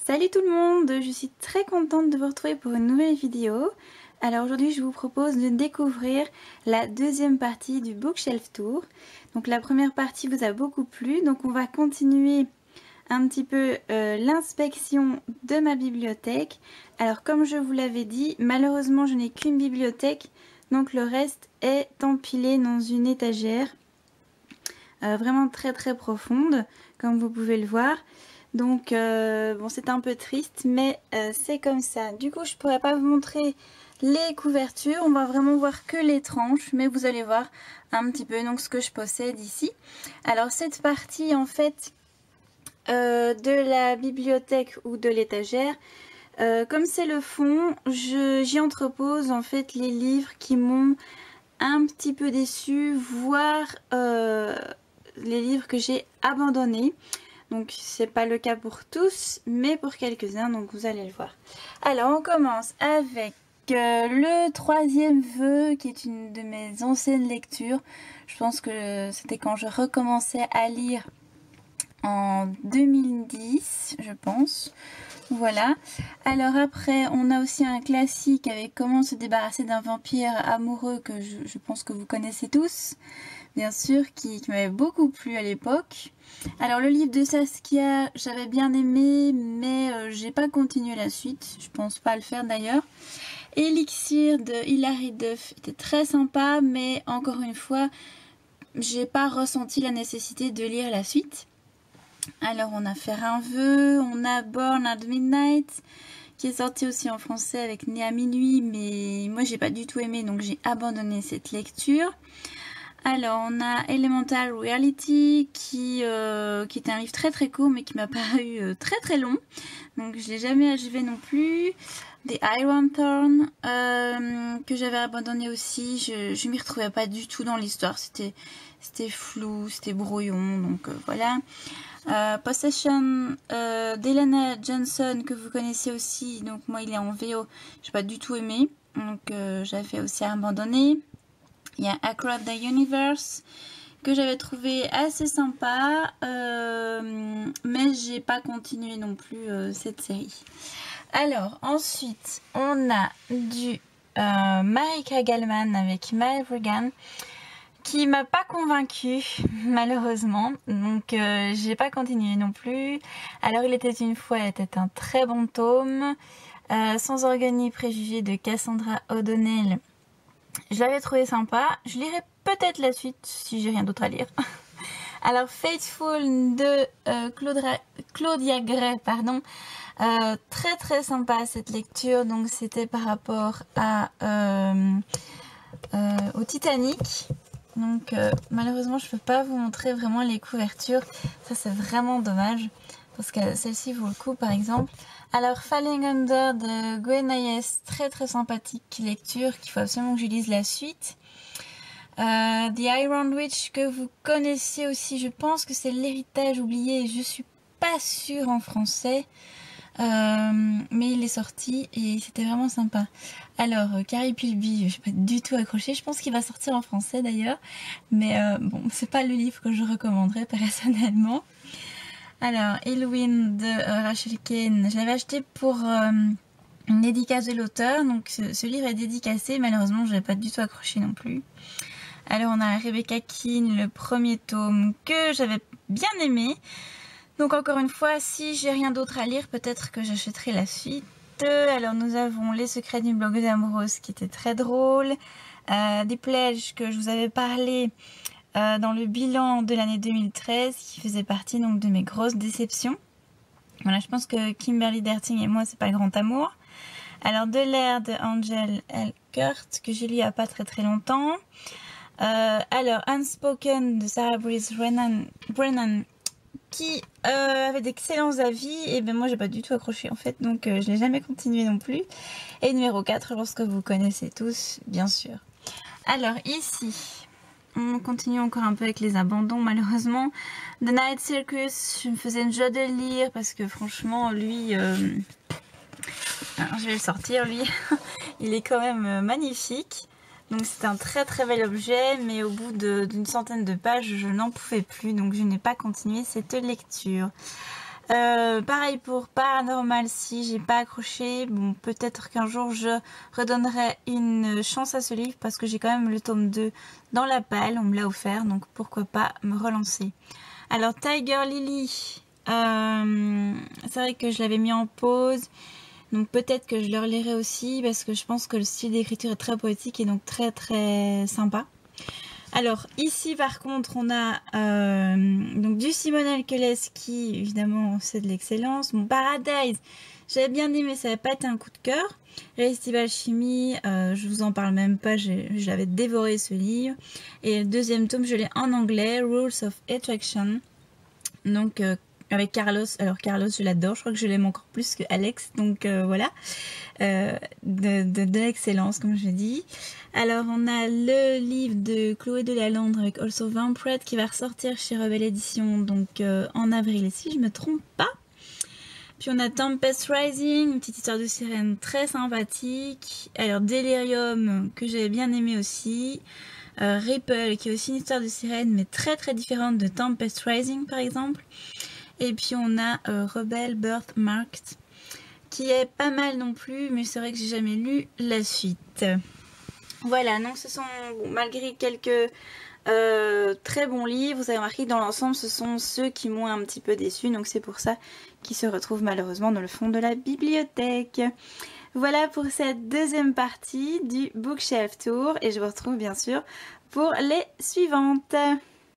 Salut tout le monde, je suis très contente de vous retrouver pour une nouvelle vidéo. Alors aujourd'hui je vous propose de découvrir la deuxième partie du Bookshelf Tour. Donc la première partie vous a beaucoup plu, donc on va continuer un petit peu l'inspection de ma bibliothèque. Alors comme je vous l'avais dit, malheureusement je n'ai qu'une bibliothèque, donc le reste est empilé dans une étagère vraiment très profonde, comme vous pouvez le voir. Donc bon, c'est un peu triste, mais c'est comme ça. Du coup je pourrais pas vous montrer les couvertures, on va vraiment voir que les tranches, mais vous allez voir un petit peu donc ce que je possède ici. Alors cette partie en fait de la bibliothèque ou de l'étagère, comme c'est le fond, j'y entrepose en fait les livres qui m'ont un petit peu déçu, voire les livres que j'ai abandonnés. Donc c'est pas le cas pour tous, mais pour quelques-uns, donc vous allez le voir. Alors on commence avec le troisième vœu, qui est une de mes anciennes lectures. Je pense que c'était quand je recommençais à lire en 2010, je pense. Voilà. Alors après, on a aussi un classique avec comment se débarrasser d'un vampire amoureux, que je pense que vous connaissez tous, bien sûr, qui m'avait beaucoup plu à l'époque. Alors le livre de Saskia, j'avais bien aimé, mais j'ai pas continué la suite, je pense pas le faire d'ailleurs. Elixir de Hilary Duff était très sympa, mais encore une fois, j'ai pas ressenti la nécessité de lire la suite. Alors on a Faire un vœu, on a Born at Midnight, qui est sorti aussi en français avec Né à minuit, mais moi j'ai pas du tout aimé, donc j'ai abandonné cette lecture. Alors on a Elemental Reality qui était un livre très court mais qui m'a paru très long, donc je l'ai jamais achevé non plus. The Iron Thorn que j'avais abandonné aussi, je m'y retrouvais pas du tout dans l'histoire, c'était flou, c'était brouillon, donc voilà. Possession d'Elena Johnson, que vous connaissez aussi, donc moi il est en VO, j'ai pas du tout aimé, donc j'avais aussi abandonné. Il y a Across the Universe que j'avais trouvé assez sympa, mais j'ai pas continué non plus cette série. Alors ensuite on a du Marika Gellman avec Mavrigan, qui m'a pas convaincue malheureusement, donc j'ai pas continué non plus. Alors Il était une fois était un très bon tome. Sans orgueil ni préjugés de Cassandra O'Donnell, je l'avais trouvé sympa, je lirai peut-être la suite si j'ai rien d'autre à lire. Alors Faithful de Claudia Gray, pardon, très sympa cette lecture, donc c'était par rapport à au Titanic. Donc malheureusement je peux pas vous montrer vraiment les couvertures, ça c'est vraiment dommage, parce que celle-ci vaut le coup par exemple. Alors Falling Under de Gwen Hayes, très sympathique lecture, qu'il faut absolument que je lise la suite. The Iron Witch, que vous connaissez aussi, je pense que c'est L'héritage oublié, je suis pas sûre en français, mais il est sorti et c'était vraiment sympa. Alors Carrie Pilby, je suis pas du tout accrochée, je pense qu'il va sortir en français d'ailleurs, mais bon, c'est pas le livre que je recommanderais personnellement. Alors Halloween de Rachel Kane, je l'avais acheté pour une dédicace de l'auteur, donc ce livre est dédicacé, malheureusement je n'ai pas du tout accroché non plus. Alors on a Rebecca Keane, le premier tome que j'avais bien aimé. Donc encore une fois, si j'ai rien d'autre à lire, peut-être que j'achèterai la suite. Alors nous avons Les secrets d'une blogueuse amoureuse, qui était très drôle. Des Pledges, que je vous avais parlé dans le bilan de l'année 2013, qui faisait partie donc de mes grosses déceptions. Voilà, je pense que Kimberly Derting et moi, c'est pas grand amour. Alors De l'air de Angel L. Kurt, que j'ai lu il y a pas très longtemps. Alors Unspoken de Sarah Breeze Brennan, qui avait d'excellents avis, et ben moi j'ai pas du tout accroché en fait, donc je n'ai jamais continué non plus. Et numéro 4, je pense que vous connaissez tous, bien sûr. Alors ici, on continue encore un peu avec les abandons malheureusement. The Night Circus, je me faisais une joie de le lire parce que franchement lui, alors, je vais le sortir lui, il est quand même magnifique. Donc c'est un très très bel objet, mais au bout d'une centaine de pages, je n'en pouvais plus, donc je n'ai pas continué cette lecture. Pareil pour Paranormal, si j'ai pas accroché, bon peut-être qu'un jour je redonnerai une chance à ce livre parce que j'ai quand même le tome 2 dans la palle, on me l'a offert, donc pourquoi pas me relancer. Alors Tiger Lily, c'est vrai que je l'avais mis en pause, donc peut-être que je le relirai aussi parce que je pense que le style d'écriture est très poétique et donc très très sympa. Alors ici par contre on a donc du Simone Alkeles qui évidemment c'est de l'excellence. Mon Paradise, j'avais bien aimé, ça n'a pas été un coup de cœur. Irrésistible Chimie, je vous en parle même pas, je l'avais dévoré ce livre. Et le deuxième tome je l'ai en anglais, Rules of Attraction. Donc avec Carlos, alors Carlos je l'adore, je crois que je l'aime encore plus que Alex, donc voilà, de l'excellence comme je dis. Alors on a le livre de Chloé Delalande avec Also Vampred qui va ressortir chez Rebelle Édition donc en avril si je me trompe pas. Puis on a Tempest Rising, une petite histoire de sirène très sympathique. Alors Delirium que j'avais bien aimé aussi. Ripple qui est aussi une histoire de sirène mais très très différente de Tempest Rising par exemple. Et puis on a Rebel Birthmarked qui est pas mal non plus, mais c'est vrai que j'ai jamais lu la suite. Voilà, donc ce sont, bon, malgré quelques très bons livres, vous avez remarqué que dans l'ensemble ce sont ceux qui m'ont un petit peu déçu, donc c'est pour ça qu'ils se retrouvent malheureusement dans le fond de la bibliothèque. Voilà pour cette deuxième partie du Bookshelf Tour et je vous retrouve bien sûr pour les suivantes.